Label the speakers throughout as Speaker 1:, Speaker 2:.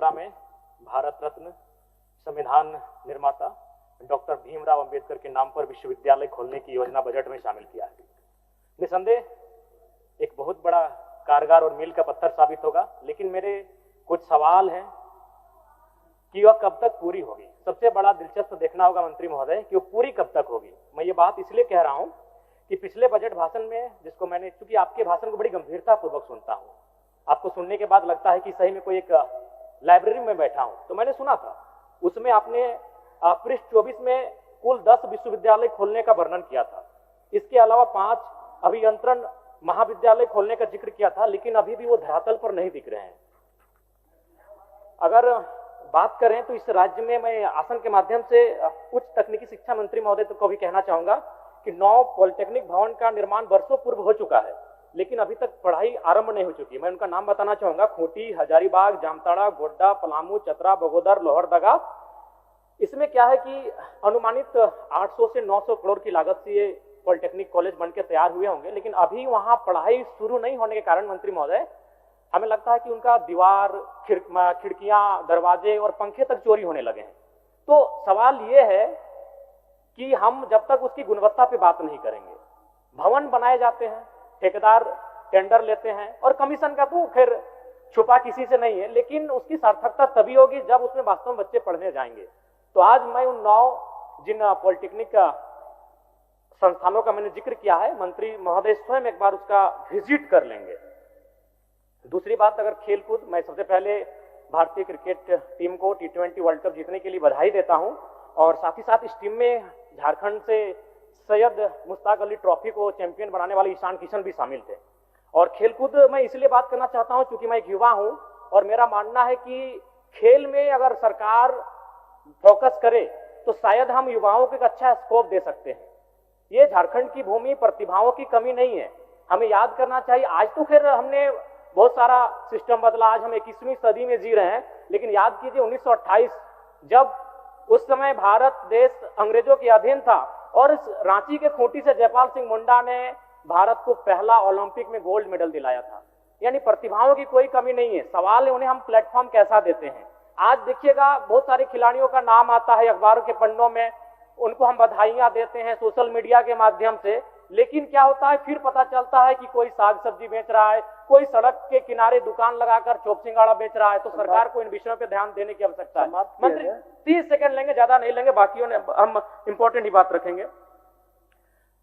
Speaker 1: यात्रा में भारत रत्न संविधान निर्माता डॉक्टर भीमराव अंबेडकर के नाम पर विश्वविद्यालय खोलने की योजना बजट में शामिल किया है। निसंदेह एक बहुत बड़ा कारगर और मील का पत्थर साबित होगा, लेकिन मेरे कुछ सवाल हैं कि वह कब तक पूरी होगी। सबसे बड़ा दिलचस्प देखना होगा मंत्री महोदय कि वो पूरी कब तक होगी। मैं ये बात इसलिए कह रहा हूं कि पिछले बजट भाषण में, जिसको मैंने, चूंकि आपके भाषण को बड़ी गंभीरता पूर्वक सुनता हूं, आपको सुनने के बाद लगता है कि सही में कोई एक लाइब्रेरी में बैठा हूं, तो मैंने सुना था उसमें आपने पृष्ठ 24 में कुल 10 विश्वविद्यालय खोलने का वर्णन किया था। इसके अलावा 5 अभियंत्रण महाविद्यालय खोलने का जिक्र किया था, लेकिन अभी भी वो धरातल पर नहीं दिख रहे हैं। अगर बात करें तो इस राज्य में मैं आसन के माध्यम से उच्च तकनीकी शिक्षा मंत्री महोदय को भी कहना चाहूंगा कि 9 पॉलिटेक्निक भवन का निर्माण वर्षों पूर्व हो चुका है, लेकिन अभी तक पढ़ाई आरंभ नहीं हो चुकी। मैं उनका नाम बताना चाहूंगा: खूंटी, हजारीबाग, जामताड़ा, गोड्डा, पलामू, चतरा, बगोदर, लोहरदगा। इसमें क्या है कि अनुमानित 800 से 900 करोड़ की लागत से ये पॉलिटेक्निक कॉलेज बनकर तैयार हुए होंगे, लेकिन अभी वहां पढ़ाई शुरू नहीं होने के कारण मंत्री महोदय हमें लगता है कि उनका दीवार, खिड़कियां, दरवाजे और पंखे तक चोरी होने लगे हैं। तो सवाल ये है कि हम जब तक उसकी गुणवत्ता पे बात नहीं करेंगे, भवन बनाए जाते हैं, ठेकेदार टेंडर लेते हैं और कमीशन का तो खैर छुपा किसी से नहीं है, लेकिन उसकी सार्थकता तभी होगी जब उसमें वास्तव में बच्चे पढ़ने जाएंगे। तो आज मैं उन 9 जिन पॉलिटेक्निक संस्थानों का मैंने जिक्र किया है, मंत्री महोदय स्वयं एक बार उसका विजिट कर लेंगे। दूसरी बात, अगर खेलकूद, मैं सबसे पहले भारतीय क्रिकेट टीम को T20 वर्ल्ड कप जीतने के लिए बधाई देता हूं, और साथ ही साथ इस टीम में झारखंड से सैयद मुश्ताक अली ट्रॉफी को चैंपियन बनाने वाले ईशान किशन भी शामिल थे। और खेलकूद मैं इसलिए बात करना चाहता हूं क्योंकि मैं एक युवा हूं और मेरा मानना है कि खेल में अगर सरकार फोकस करे तो शायद हम युवाओं को एक अच्छा स्कोप दे सकते हैं। ये झारखंड की भूमि प्रतिभाओं की कमी नहीं है, हमें याद करना चाहिए। आज तो खैर हमने बहुत सारा सिस्टम बदला, आज हम 21वीं सदी में जी रहे हैं, लेकिन याद कीजिए 1928 जब उस समय भारत देश अंग्रेजों के अधीन था और इस रांची के खूंटी से जयपाल सिंह मुंडा ने भारत को पहला ओलंपिक में गोल्ड मेडल दिलाया था। यानी प्रतिभाओं की कोई कमी नहीं है, सवाल है उन्हें हम प्लेटफॉर्म कैसा देते हैं। आज देखिएगा बहुत सारे खिलाड़ियों का नाम आता है अखबारों के पन्नों में, उनको हम बधाइयां देते हैं सोशल मीडिया के माध्यम से, लेकिन क्या होता है फिर पता चलता है कि कोई साग सब्जी बेच रहा है, कोई सड़क के किनारे दुकान लगाकर चोप सिंगाड़ा बेच रहा है। तो सरकार को इन विषयों पे ध्यान देने की आवश्यकता है। मंत्री 30 सेकंड लेंगे, ज्यादा नहीं लेंगे, बाकियों ने हम इंपॉर्टेंट ही बात रखेंगे।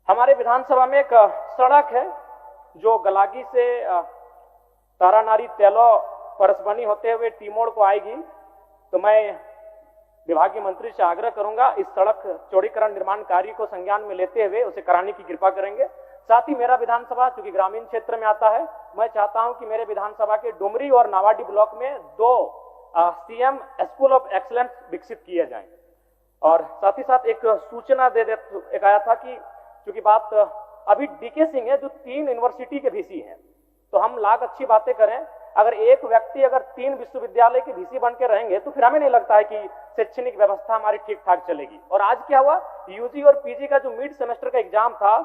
Speaker 1: हमारे विधानसभा में एक सड़क है जो गलागी से तारानारी तेलो परसबनी होते हुए टीमोड़ को आएगी। तो मैं विभागीय मंत्री से आग्रह करूंगा इस सड़क चौड़ीकरण निर्माण कार्य को संज्ञान में लेते हुए उसे कराने की कृपा करेंगे। साथ ही मेरा विधानसभा चूंकि ग्रामीण क्षेत्र में आता है, मैं चाहता हूं कि मेरे विधानसभा के डुमरी और नावाडी ब्लॉक में 2 सीएम स्कूल ऑफ एक्सीलेंस विकसित किए जाएं। और साथ ही साथ एक सूचना एक आया था कि चूंकि बात अभी डीके सिंह है जो 3 यूनिवर्सिटी के वीसी हैं, तो हम लाख अच्छी बातें करें, अगर एक व्यक्ति अगर 3 विश्वविद्यालय के वीसी बन के रहेंगे तो फिर हमें नहीं लगता है कि शैक्षणिक व्यवस्था हमारी ठीक ठाक चलेगी। और आज क्या हुआ, यूजी और पीजी का जो मिड सेमेस्टर का एग्जाम था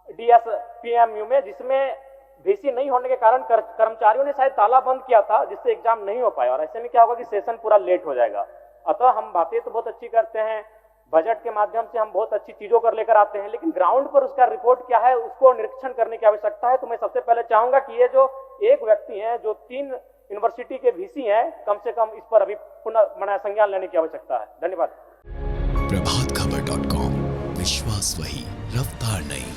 Speaker 1: डीएसपीएमयू में, जिसमें वीसी नहीं होने के कारण कर्मचारियों ने शायद ताला बंद किया था, जिससे एग्जाम नहीं हो पाया। और ऐसे में क्या होगा कि सेशन पूरा लेट हो जाएगा। अतः हम बातें तो बहुत अच्छी करते हैं, बजट के माध्यम से हम बहुत अच्छी चीजों कर लेकर आते हैं, लेकिन ग्राउंड पर उसका रिपोर्ट क्या है उसको निरीक्षण करने की आवश्यकता है। तो मैं सबसे पहले चाहूंगा कि ये जो एक व्यक्ति हैं जो 3 यूनिवर्सिटी के वीसी हैं, कम से कम इस पर अभी पुनः संज्ञान लेने की आवश्यकता है। धन्यवाद।
Speaker 2: प्रभातखबर.com, विश्वास वही, रफ्तार नहीं।